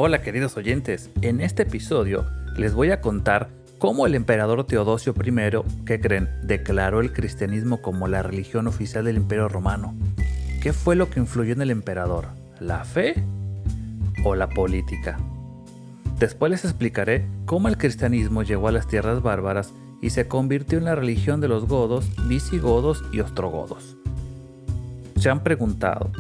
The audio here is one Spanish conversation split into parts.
Hola queridos oyentes, en este episodio les voy a contar cómo el emperador Teodosio I, ¿qué creen?, declaró el cristianismo como la religión oficial del Imperio Romano. ¿Qué fue lo que influyó en el emperador? ¿La fe o la política? Después les explicaré cómo el cristianismo llegó a las tierras bárbaras y se convirtió en la religión de los godos, visigodos y ostrogodos. ¿Se han preguntado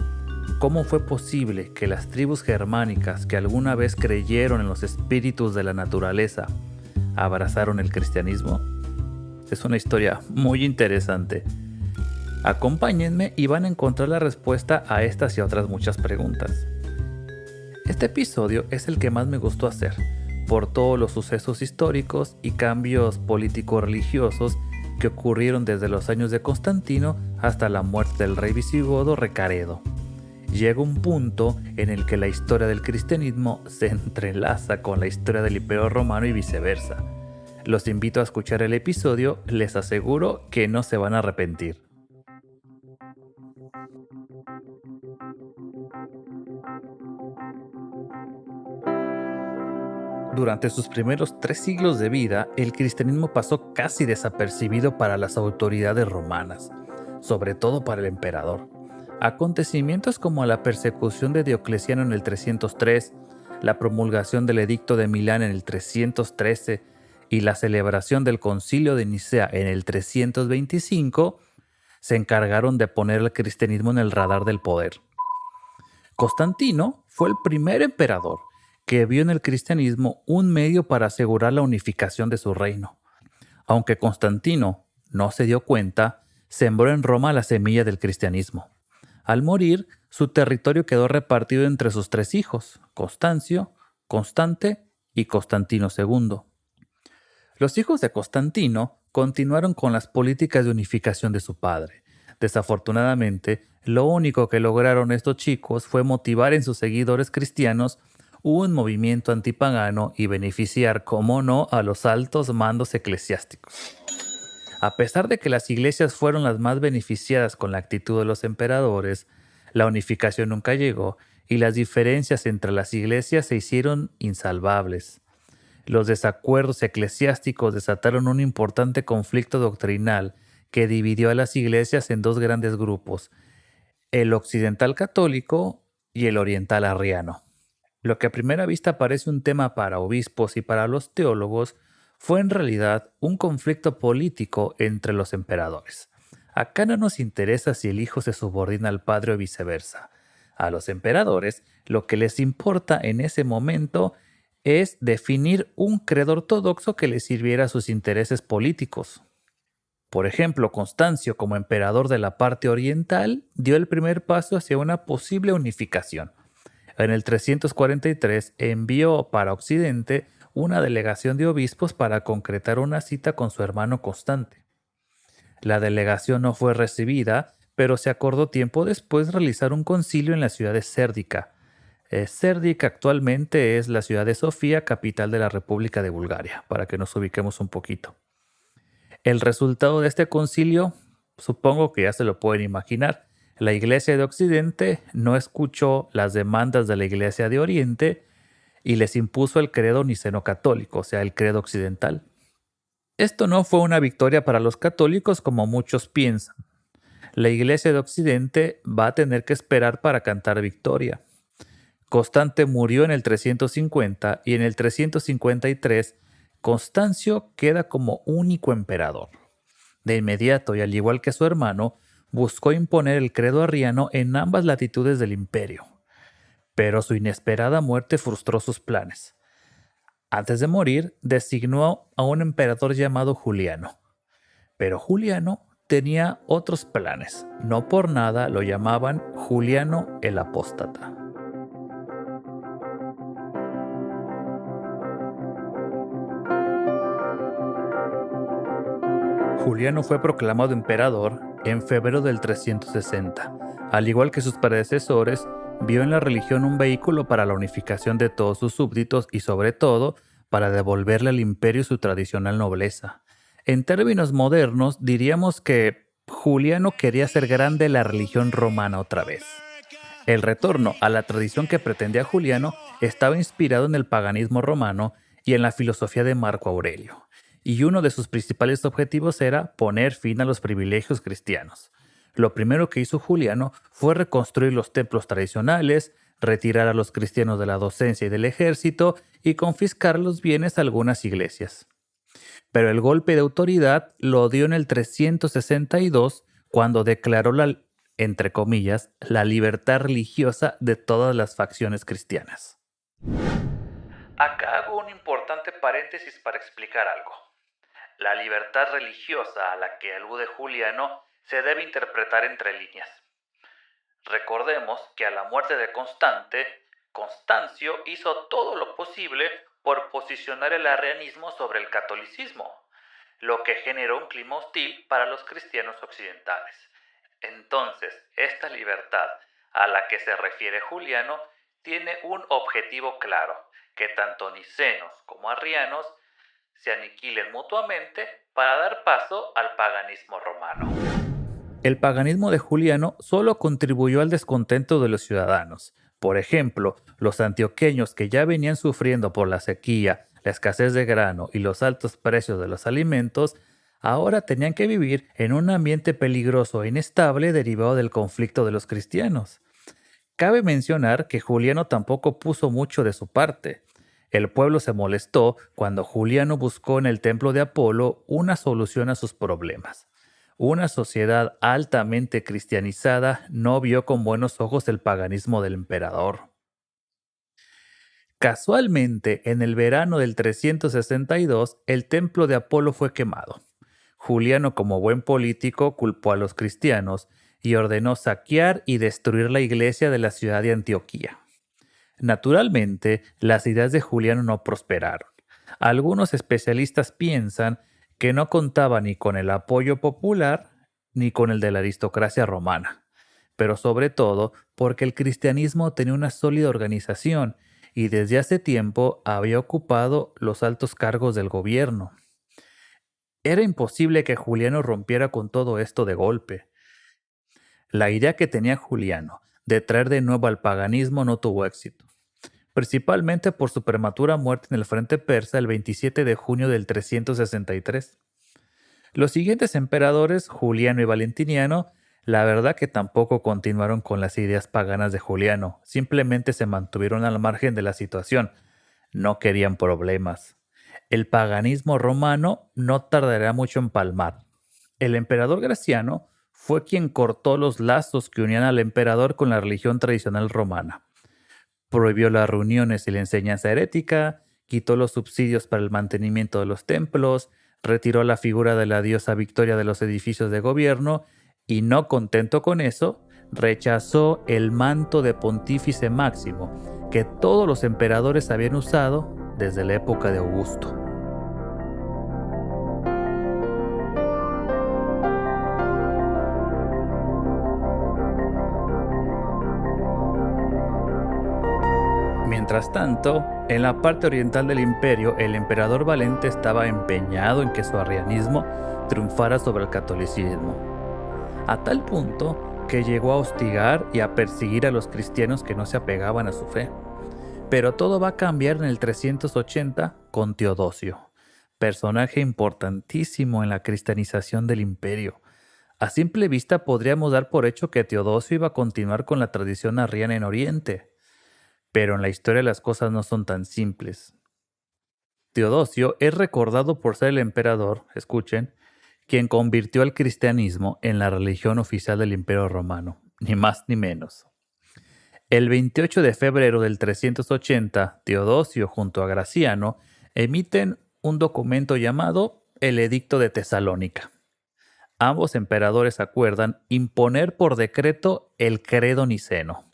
cómo fue posible que las tribus germánicas que alguna vez creyeron en los espíritus de la naturaleza abrazaron el cristianismo? Es una historia muy interesante. Acompáñenme y van a encontrar la respuesta a estas y a otras muchas preguntas. Este episodio es el que más me gustó hacer, por todos los sucesos históricos y cambios político-religiosos que ocurrieron desde los años de Constantino hasta la muerte del rey visigodo Recaredo. Llega un punto en el que la historia del cristianismo se entrelaza con la historia del Imperio Romano y viceversa. Los invito a escuchar el episodio, les aseguro que no se van a arrepentir. Durante sus primeros 3 siglos de vida, el cristianismo pasó casi desapercibido para las autoridades romanas, sobre todo para el emperador. Acontecimientos como la persecución de Diocleciano en el 303, la promulgación del Edicto de Milán en el 313 y la celebración del Concilio de Nicea en el 325 se encargaron de poner al cristianismo en el radar del poder. Constantino fue el primer emperador que vio en el cristianismo un medio para asegurar la unificación de su reino. Aunque Constantino no se dio cuenta, sembró en Roma la semilla del cristianismo. Al morir, su territorio quedó repartido entre sus 3 hijos, Constancio, Constante y Constantino II. Los hijos de Constantino continuaron con las políticas de unificación de su padre. Desafortunadamente, lo único que lograron estos chicos fue motivar en sus seguidores cristianos un movimiento antipagano y beneficiar, como no, a los altos mandos eclesiásticos. A pesar de que las iglesias fueron las más beneficiadas con la actitud de los emperadores, la unificación nunca llegó y las diferencias entre las iglesias se hicieron insalvables. Los desacuerdos eclesiásticos desataron un importante conflicto doctrinal que dividió a las iglesias en 2 grandes grupos, el occidental católico y el oriental arriano. Lo que a primera vista parece un tema para obispos y para los teólogos fue en realidad un conflicto político entre los emperadores. Acá no nos interesa si el hijo se subordina al padre o viceversa. A los emperadores lo que les importa en ese momento es definir un credo ortodoxo que les sirviera a sus intereses políticos. Por ejemplo, Constancio, como emperador de la parte oriental, dio el primer paso hacia una posible unificación. En el 343 envió para Occidente una delegación de obispos para concretar una cita con su hermano Constante. La delegación no fue recibida, pero se acordó tiempo después realizar un concilio en la ciudad de Sérdica. Sérdica actualmente es la ciudad de Sofía, capital de la República de Bulgaria, para que nos ubiquemos un poquito. El resultado de este concilio, supongo que ya se lo pueden imaginar. La Iglesia de Occidente no escuchó las demandas de la Iglesia de Oriente y les impuso el credo niceno-católico, o sea, el credo occidental. Esto no fue una victoria para los católicos como muchos piensan. La Iglesia de Occidente va a tener que esperar para cantar victoria. Constante murió en el 350 y en el 353 Constancio queda como único emperador. De inmediato, y al igual que su hermano, buscó imponer el credo arriano en ambas latitudes del imperio. Pero su inesperada muerte frustró sus planes. Antes de morir, designó a un emperador llamado Juliano. Pero Juliano tenía otros planes. No por nada lo llamaban Juliano el Apóstata. Juliano fue proclamado emperador en febrero del 360. Al igual que sus predecesores, vio en la religión un vehículo para la unificación de todos sus súbditos y sobre todo para devolverle al imperio su tradicional nobleza. En términos modernos, diríamos que Juliano quería hacer grande la religión romana otra vez. El retorno a la tradición que pretendía Juliano estaba inspirado en el paganismo romano y en la filosofía de Marco Aurelio, y uno de sus principales objetivos era poner fin a los privilegios cristianos. Lo primero que hizo Juliano fue reconstruir los templos tradicionales, retirar a los cristianos de la docencia y del ejército y confiscar los bienes a algunas iglesias. Pero el golpe de autoridad lo dio en el 362 cuando declaró entre comillas, la libertad religiosa de todas las facciones cristianas. Acá hago un importante paréntesis para explicar algo. La libertad religiosa a la que alude Juliano se debe interpretar entre líneas. Recordemos que a la muerte de Constancio hizo todo lo posible por posicionar el arrianismo sobre el catolicismo, lo que generó un clima hostil para los cristianos occidentales. Entonces, esta libertad a la que se refiere Juliano tiene un objetivo claro, que tanto nicenos como arrianos se aniquilen mutuamente para dar paso al paganismo romano. El paganismo de Juliano solo contribuyó al descontento de los ciudadanos. Por ejemplo, los antioqueños que ya venían sufriendo por la sequía, la escasez de grano y los altos precios de los alimentos, ahora tenían que vivir en un ambiente peligroso e inestable derivado del conflicto de los cristianos. Cabe mencionar que Juliano tampoco puso mucho de su parte. El pueblo se molestó cuando Juliano buscó en el templo de Apolo una solución a sus problemas. Una sociedad altamente cristianizada no vio con buenos ojos el paganismo del emperador. Casualmente, en el verano del 362, el templo de Apolo fue quemado. Juliano, como buen político, culpó a los cristianos y ordenó saquear y destruir la iglesia de la ciudad de Antioquía. Naturalmente, las ideas de Juliano no prosperaron. Algunos especialistas piensan que no contaba ni con el apoyo popular ni con el de la aristocracia romana, pero sobre todo porque el cristianismo tenía una sólida organización y desde hace tiempo había ocupado los altos cargos del gobierno. Era imposible que Juliano rompiera con todo esto de golpe. La idea que tenía Juliano de traer de nuevo al paganismo no tuvo éxito, principalmente por su prematura muerte en el frente persa el 27 de junio del 363. Los siguientes emperadores, Juliano y Valentiniano, la verdad que tampoco continuaron con las ideas paganas de Juliano, simplemente se mantuvieron al margen de la situación, no querían problemas. El paganismo romano no tardaría mucho en palmar. El emperador Graciano fue quien cortó los lazos que unían al emperador con la religión tradicional romana. Prohibió las reuniones y la enseñanza herética, quitó los subsidios para el mantenimiento de los templos, retiró la figura de la diosa Victoria de los edificios de gobierno y, no contento con eso, rechazó el manto de pontífice máximo que todos los emperadores habían usado desde la época de Augusto. Mientras tanto, en la parte oriental del imperio, el emperador Valente estaba empeñado en que su arrianismo triunfara sobre el catolicismo, a tal punto que llegó a hostigar y a perseguir a los cristianos que no se apegaban a su fe. Pero todo va a cambiar en el 380 con Teodosio, personaje importantísimo en la cristianización del imperio. A simple vista podríamos dar por hecho que Teodosio iba a continuar con la tradición arriana en Oriente. Pero en la historia las cosas no son tan simples. Teodosio es recordado por ser el emperador, escuchen, quien convirtió al cristianismo en la religión oficial del Imperio Romano, ni más ni menos. El 28 de febrero del 380, Teodosio junto a Graciano emiten un documento llamado el Edicto de Tesalónica. Ambos emperadores acuerdan imponer por decreto el credo niceno.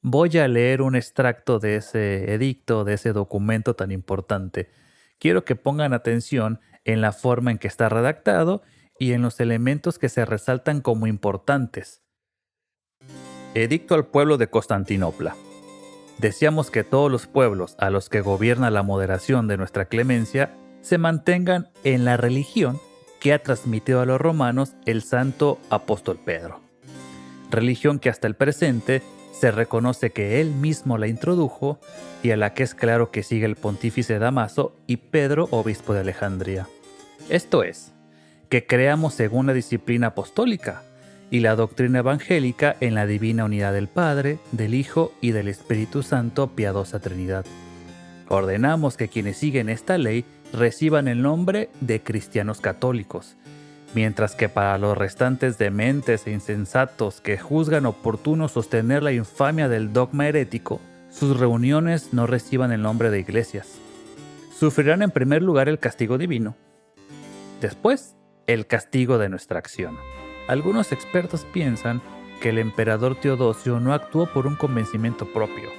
Voy a leer un extracto de ese edicto, de ese documento tan importante. Quiero que pongan atención en la forma en que está redactado y en los elementos que se resaltan como importantes. Edicto al pueblo de Constantinopla. Deseamos que todos los pueblos a los que gobierna la moderación de nuestra clemencia se mantengan en la religión que ha transmitido a los romanos el santo apóstol Pedro. Religión que hasta el presente Se reconoce que él mismo la introdujo y a la que es claro que sigue el pontífice Damaso y Pedro, obispo de Alejandría. Esto es, que creamos según la disciplina apostólica y la doctrina evangélica en la divina unidad del Padre, del Hijo y del Espíritu Santo, piadosa Trinidad. Ordenamos que quienes siguen esta ley reciban el nombre de cristianos católicos, mientras que para los restantes dementes e insensatos que juzgan oportuno sostener la infamia del dogma herético, sus reuniones no reciban el nombre de iglesias. Sufrirán en primer lugar el castigo divino, después el castigo de nuestra acción. Algunos expertos piensan que el emperador Teodosio no actuó por un convencimiento propio,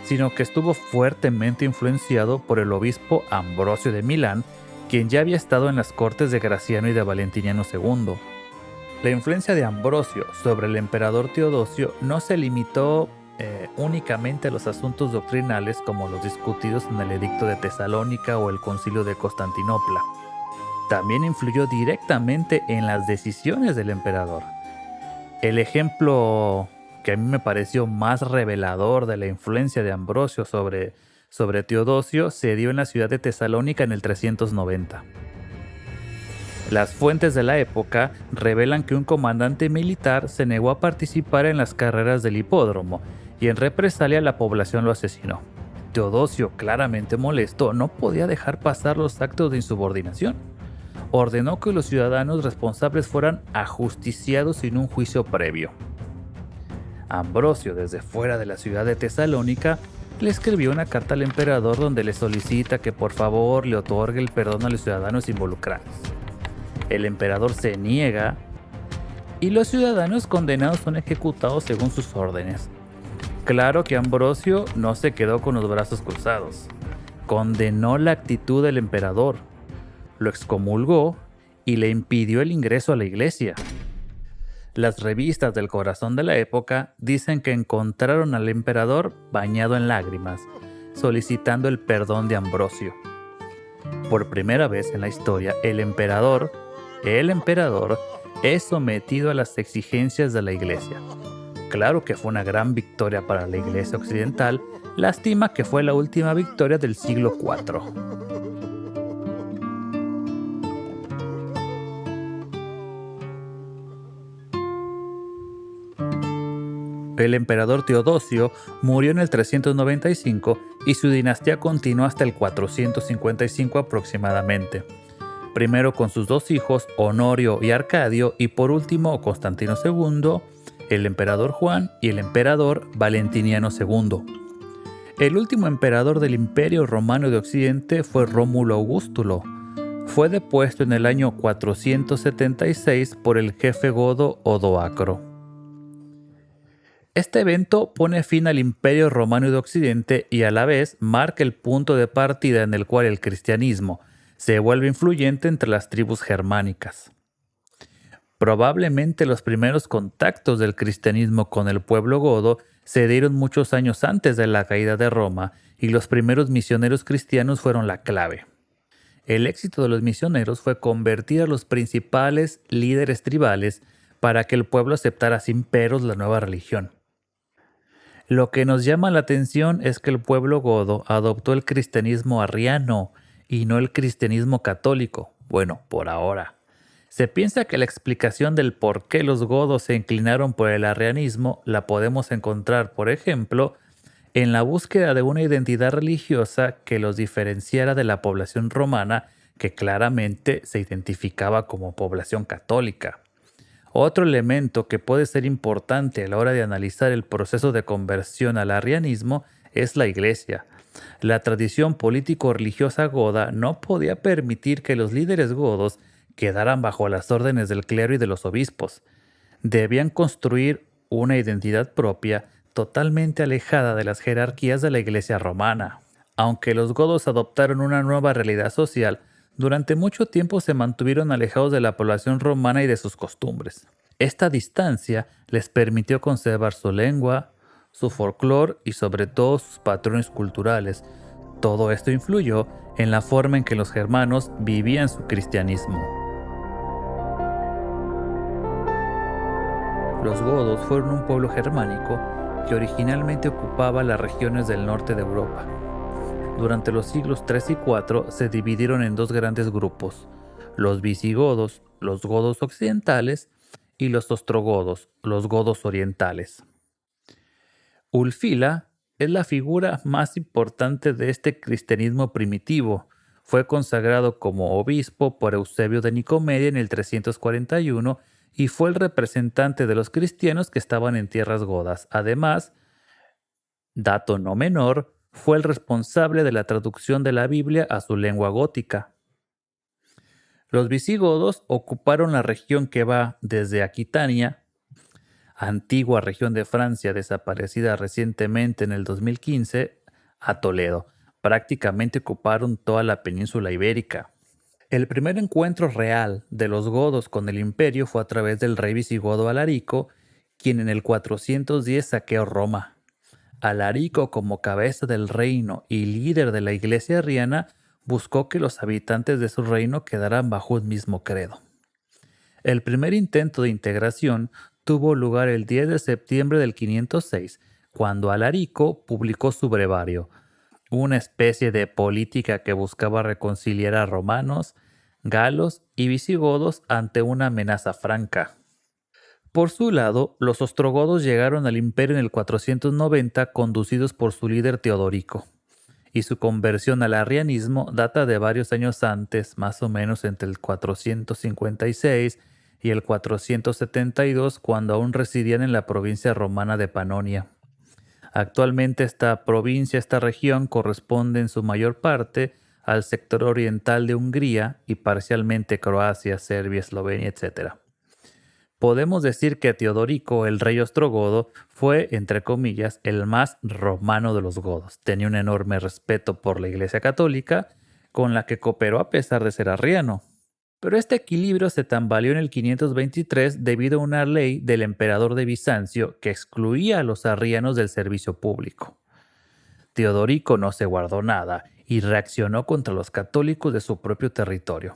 sino que estuvo fuertemente influenciado por el obispo Ambrosio de Milán, quien ya había estado en las cortes de Graciano y de Valentiniano II. La influencia de Ambrosio sobre el emperador Teodosio no se limitó únicamente a los asuntos doctrinales como los discutidos en el Edicto de Tesalónica o el Concilio de Constantinopla. También influyó directamente en las decisiones del emperador. El ejemplo que a mí me pareció más revelador de la influencia de Ambrosio sobre Teodosio se dio en la ciudad de Tesalónica en el 390. Las fuentes de la época revelan que un comandante militar se negó a participar en las carreras del hipódromo y en represalia la población lo asesinó. Teodosio, claramente molesto, no podía dejar pasar los actos de insubordinación. Ordenó que los ciudadanos responsables fueran ajusticiados sin un juicio previo. Ambrosio, desde fuera de la ciudad de Tesalónica, le escribió una carta al emperador donde le solicita que por favor le otorgue el perdón a los ciudadanos involucrados. El emperador se niega y los ciudadanos condenados son ejecutados según sus órdenes. Claro que Ambrosio no se quedó con los brazos cruzados. Condenó la actitud del emperador, lo excomulgó y le impidió el ingreso a la iglesia. Las revistas del corazón de la época dicen que encontraron al emperador bañado en lágrimas, solicitando el perdón de Ambrosio. Por primera vez en la historia, el emperador es sometido a las exigencias de la iglesia. Claro que fue una gran victoria para la iglesia occidental, lástima que fue la última victoria del siglo IV. El emperador Teodosio murió en el 395 y su dinastía continuó hasta el 455 aproximadamente. Primero con sus dos hijos, Honorio y Arcadio, y por último Constantino II, el emperador Juan y el emperador Valentiniano II. El último emperador del Imperio Romano de Occidente fue Rómulo Augustulo. Fue depuesto en el año 476 por el jefe godo Odoacro. Este evento pone fin al Imperio Romano de Occidente y a la vez marca el punto de partida en el cual el cristianismo se vuelve influyente entre las tribus germánicas. Probablemente los primeros contactos del cristianismo con el pueblo godo se dieron muchos años antes de la caída de Roma y los primeros misioneros cristianos fueron la clave. El éxito de los misioneros fue convertir a los principales líderes tribales para que el pueblo aceptara sin peros la nueva religión. Lo que nos llama la atención es que el pueblo godo adoptó el cristianismo arriano y no el cristianismo católico. Bueno, por ahora. Se piensa que la explicación del por qué los godos se inclinaron por el arrianismo la podemos encontrar, por ejemplo, en la búsqueda de una identidad religiosa que los diferenciara de la población romana, que claramente se identificaba como población católica. Otro elemento que puede ser importante a la hora de analizar el proceso de conversión al arrianismo es la iglesia. La tradición político-religiosa goda no podía permitir que los líderes godos quedaran bajo las órdenes del clero y de los obispos. Debían construir una identidad propia totalmente alejada de las jerarquías de la iglesia romana. Aunque los godos adoptaron una nueva realidad social, durante mucho tiempo se mantuvieron alejados de la población romana y de sus costumbres. Esta distancia les permitió conservar su lengua, su folclore y sobre todo sus patrones culturales. Todo esto influyó en la forma en que los germanos vivían su cristianismo. Los godos fueron un pueblo germánico que originalmente ocupaba las regiones del norte de Europa. Durante los siglos III y IV se dividieron en dos grandes grupos: los visigodos, los godos occidentales, y los ostrogodos, los godos orientales. Ulfila es la figura más importante de este cristianismo primitivo. Fue consagrado como obispo por Eusebio de Nicomedia en el 341 y fue el representante de los cristianos que estaban en tierras godas. Además, dato no menor, fue el responsable de la traducción de la Biblia a su lengua gótica. Los visigodos ocuparon la región que va desde Aquitania, antigua región de Francia desaparecida recientemente en el 2015, a Toledo. Prácticamente ocuparon toda la península ibérica. El primer encuentro real de los godos con el imperio fue a través del rey visigodo Alarico, quien en el 410 saqueó Roma. Alarico, como cabeza del reino y líder de la iglesia arriana, buscó que los habitantes de su reino quedaran bajo un mismo credo. El primer intento de integración tuvo lugar el 10 de septiembre del 506, cuando Alarico publicó su brevario, una especie de política que buscaba reconciliar a romanos, galos y visigodos ante una amenaza franca. Por su lado, los ostrogodos llegaron al imperio en el 490 conducidos por su líder Teodorico, y su conversión al arrianismo data de varios años antes, más o menos entre el 456 y el 472, cuando aún residían en la provincia romana de Panonia. Actualmente esta región corresponde en su mayor parte al sector oriental de Hungría y parcialmente Croacia, Serbia, Eslovenia, etc. Podemos decir que Teodorico, el rey ostrogodo, fue, entre comillas, el más romano de los godos. Tenía un enorme respeto por la Iglesia Católica, con la que cooperó a pesar de ser arriano. Pero este equilibrio se tambaleó en el 523 debido a una ley del emperador de Bizancio que excluía a los arrianos del servicio público. Teodorico no se guardó nada y reaccionó contra los católicos de su propio territorio.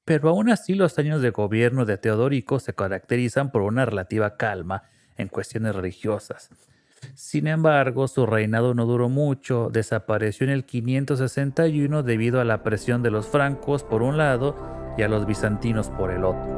Pero aún así los años de gobierno de Teodorico se caracterizan por una relativa calma en cuestiones religiosas. Sin embargo, su reinado no duró mucho, desapareció en el 561 debido a la presión de los francos por un lado y a los bizantinos por el otro.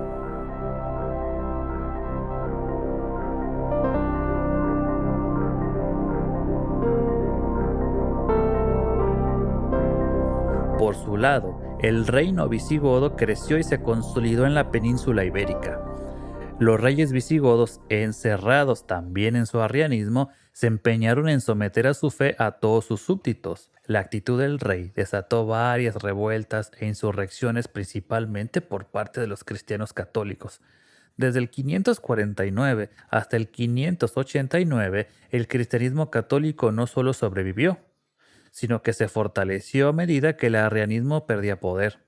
Por su lado, el reino visigodo creció y se consolidó en la península ibérica. Los reyes visigodos, encerrados también en su arrianismo, se empeñaron en someter a su fe a todos sus súbditos. La actitud del rey desató varias revueltas e insurrecciones principalmente por parte de los cristianos católicos. Desde el 549 hasta el 589, el cristianismo católico no solo sobrevivió, sino que se fortaleció a medida que el arrianismo perdía poder.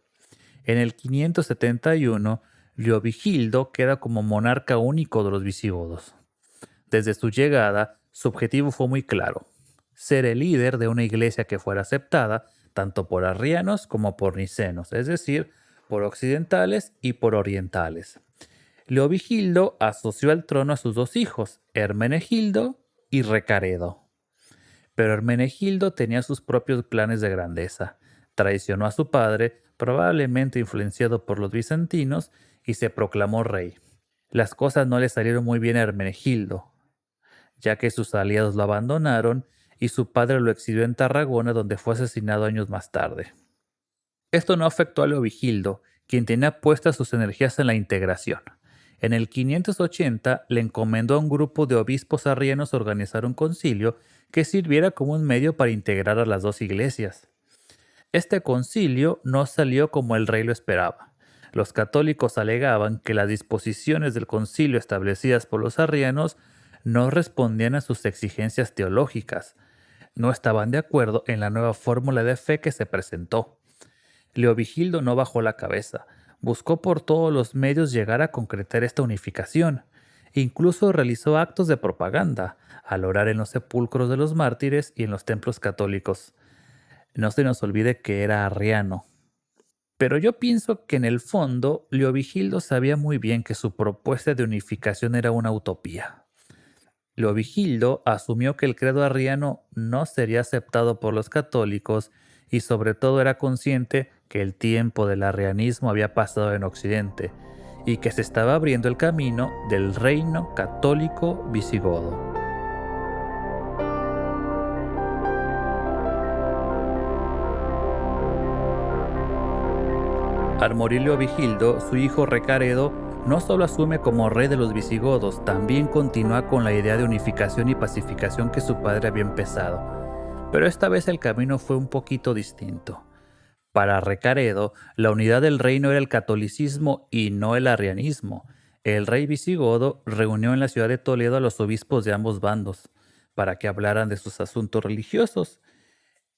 En el 571, Leovigildo queda como monarca único de los visigodos. Desde su llegada, su objetivo fue muy claro: ser el líder de una iglesia que fuera aceptada tanto por arrianos como por nicenos, es decir, por occidentales y por orientales. Leovigildo asoció al trono a sus dos hijos, Hermenegildo y Recaredo. Pero Hermenegildo tenía sus propios planes de grandeza. Traicionó a su padre, probablemente influenciado por los bizantinos, y se proclamó rey. Las cosas no le salieron muy bien a Hermenegildo, ya que sus aliados lo abandonaron y su padre lo exilió en Tarragona, donde fue asesinado años más tarde. Esto no afectó a Leovigildo, quien tenía puestas sus energías en la integración. En el 580 le encomendó a un grupo de obispos arrianos organizar un concilio que sirviera como un medio para integrar a las dos iglesias. Este concilio no salió como el rey lo esperaba. Los católicos alegaban que las disposiciones del concilio establecidas por los arrianos no respondían a sus exigencias teológicas. No estaban de acuerdo en la nueva fórmula de fe que se presentó. Leovigildo no bajó la cabeza. Buscó por todos los medios llegar a concretar esta unificación. Incluso realizó actos de propaganda al orar en los sepulcros de los mártires y en los templos católicos. No se nos olvide que era arriano. Pero yo pienso que en el fondo Leovigildo sabía muy bien que su propuesta de unificación era una utopía. Leovigildo asumió que el credo arriano no sería aceptado por los católicos y sobre todo era consciente que el tiempo del arrianismo había pasado en Occidente y que se estaba abriendo el camino del reino católico visigodo. Al morir Leovigildo, su hijo Recaredo no solo asume como rey de los visigodos, también continúa con la idea de unificación y pacificación que su padre había empezado. Pero esta vez el camino fue un poquito distinto. Para Recaredo, la unidad del reino era el catolicismo y no el arrianismo. El rey visigodo reunió en la ciudad de Toledo a los obispos de ambos bandos para que hablaran de sus asuntos religiosos.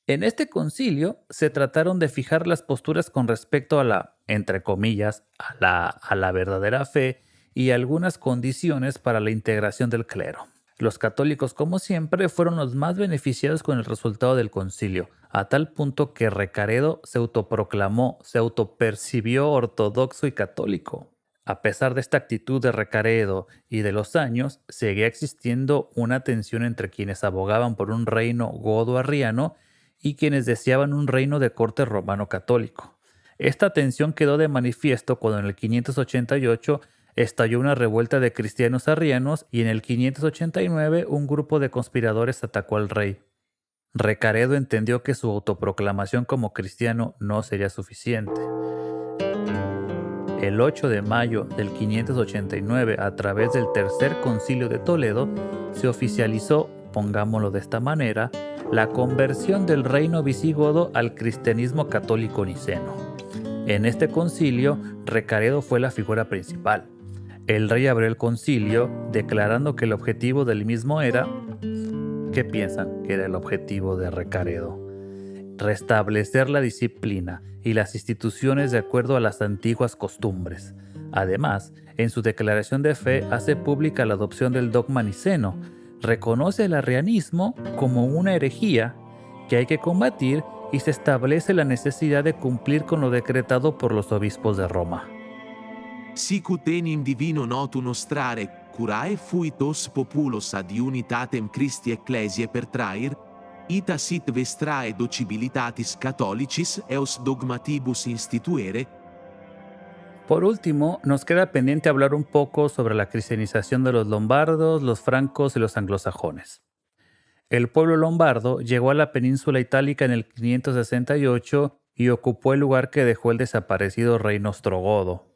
En este concilio se trataron de fijar las posturas con respecto a la, entre comillas, a la verdadera fe y algunas condiciones para la integración del clero. Los católicos, como siempre, fueron los más beneficiados con el resultado del concilio, a tal punto que Recaredo se autoproclamó, se autopercibió ortodoxo y católico. A pesar de esta actitud de Recaredo y de los años, seguía existiendo una tensión entre quienes abogaban por un reino godo-arriano y quienes deseaban un reino de corte romano-católico. Esta tensión quedó de manifiesto cuando en el 588 estalló una revuelta de cristianos arrianos y en el 589 un grupo de conspiradores atacó al rey. Recaredo entendió que su autoproclamación como cristiano no sería suficiente. El 8 de mayo del 589, a través del Tercer Concilio de Toledo, se oficializó, pongámoslo de esta manera, la conversión del reino visigodo al cristianismo católico niceno. En este concilio, Recaredo fue la figura principal. El rey abrió el concilio declarando que el objetivo del mismo era... ¿Qué piensan que era el objetivo de Recaredo? Restablecer la disciplina y las instituciones de acuerdo a las antiguas costumbres. Además, en su declaración de fe hace pública la adopción del dogma niceno. Reconoce el arrianismo como una herejía que hay que combatir y se establece la necesidad de cumplir con lo decretado por los obispos de Roma. Sic ut enim divino notu nostrare, curae fuit os populos ad unitatem Christi ecclesiae pertraer, ita sit vestrae docibilitatis catholicis eos dogmatibus instituere. Por último, nos queda pendiente hablar un poco sobre la cristianización de los lombardos, los francos y los anglosajones. El pueblo lombardo llegó a la península itálica en el 568 y ocupó el lugar que dejó el desaparecido rey Ostrogodo.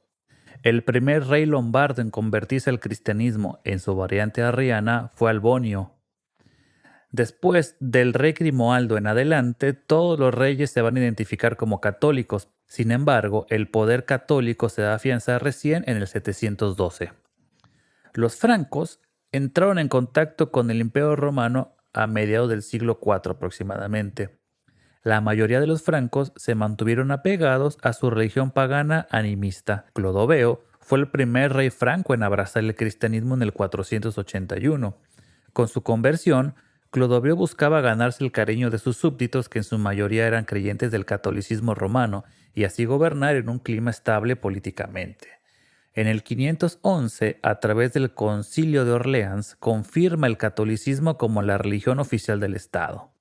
El primer rey lombardo en convertirse al cristianismo en su variante arriana fue Albonio. Después del rey Grimoaldo en adelante, todos los reyes se van a identificar como católicos. Sin embargo, el poder católico se va a afianzar recién en el 712. Los francos entraron en contacto con el Imperio Romano a mediados del siglo IV aproximadamente. La mayoría de los francos se mantuvieron apegados a su religión pagana animista. Clodoveo fue el primer rey franco en abrazar el cristianismo en el 481. Con su conversión, Clodoveo buscaba ganarse el cariño de sus súbditos, que en su mayoría eran creyentes del catolicismo romano, y así gobernar en un clima estable políticamente. En el 511, a través del Concilio de Orleans, confirma el catolicismo como la religión oficial del Estado.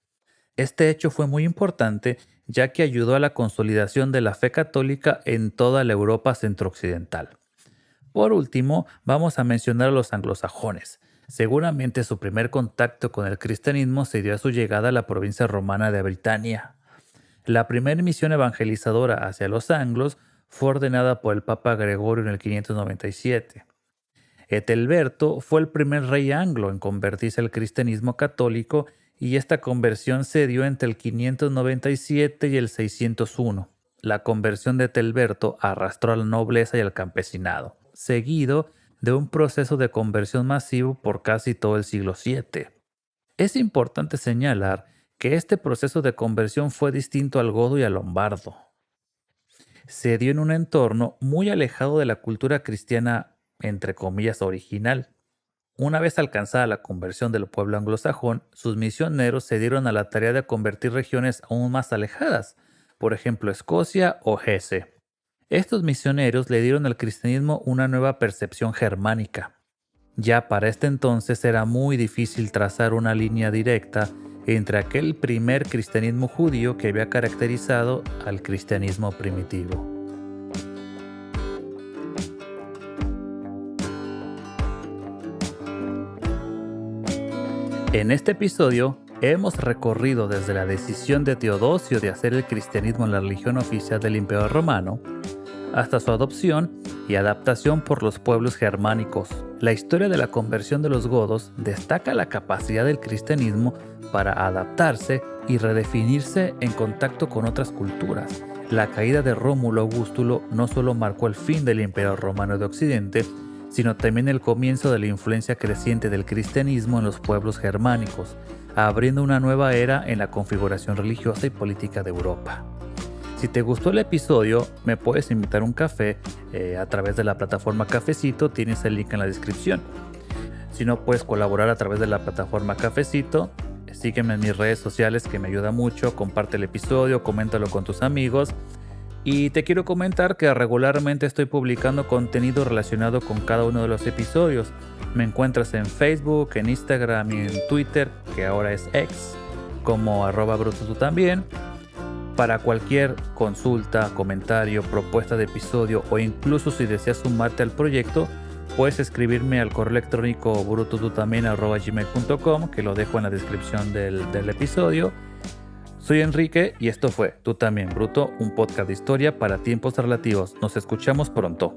Este hecho fue muy importante, ya que ayudó a la consolidación de la fe católica en toda la Europa centrooccidental. Por último, vamos a mencionar a los anglosajones. Seguramente su primer contacto con el cristianismo se dio a su llegada a la provincia romana de Britania. La primera misión evangelizadora hacia los anglos fue ordenada por el Papa Gregorio en el 597. Ethelberto fue el primer rey anglo en convertirse al cristianismo católico y esta conversión se dio entre el 597 y el 601. La conversión de Ethelberto arrastró a la nobleza y al campesinado, seguido de un proceso de conversión masivo por casi todo el siglo VII. Es importante señalar que este proceso de conversión fue distinto al godo y al lombardo. Se dio en un entorno muy alejado de la cultura cristiana, entre comillas, original. Una vez alcanzada la conversión del pueblo anglosajón, sus misioneros se dieron a la tarea de convertir regiones aún más alejadas, por ejemplo Escocia o Hesse. Estos misioneros le dieron al cristianismo una nueva percepción germánica. Ya para este entonces era muy difícil trazar una línea directa entre aquel primer cristianismo judío que había caracterizado al cristianismo primitivo. En este episodio hemos recorrido desde la decisión de Teodosio de hacer el cristianismo la religión oficial del Imperio Romano, hasta su adopción y adaptación por los pueblos germánicos. La historia de la conversión de los godos destaca la capacidad del cristianismo para adaptarse y redefinirse en contacto con otras culturas. La caída de Rómulo Augustulo no solo marcó el fin del Imperio Romano de Occidente, sino también el comienzo de la influencia creciente del cristianismo en los pueblos germánicos, abriendo una nueva era en la configuración religiosa y política de Europa. Si te gustó el episodio, me puedes invitar a un café a través de la plataforma Cafecito, tienes el link en la descripción. Si no puedes colaborar a través de la plataforma Cafecito, sígueme en mis redes sociales que me ayuda mucho, comparte el episodio, coméntalo con tus amigos. Y te quiero comentar que regularmente estoy publicando contenido relacionado con cada uno de los episodios. Me encuentras en Facebook, en Instagram y en Twitter, que ahora es X, como @brutotutambien. Para cualquier consulta, comentario, propuesta de episodio o incluso si deseas sumarte al proyecto, puedes escribirme al correo electrónico brutotutambien@gmail.com, que lo dejo en la descripción del episodio. Soy Enrique y esto fue Tú también, Bruto, un podcast de historia para tiempos relativos. Nos escuchamos pronto.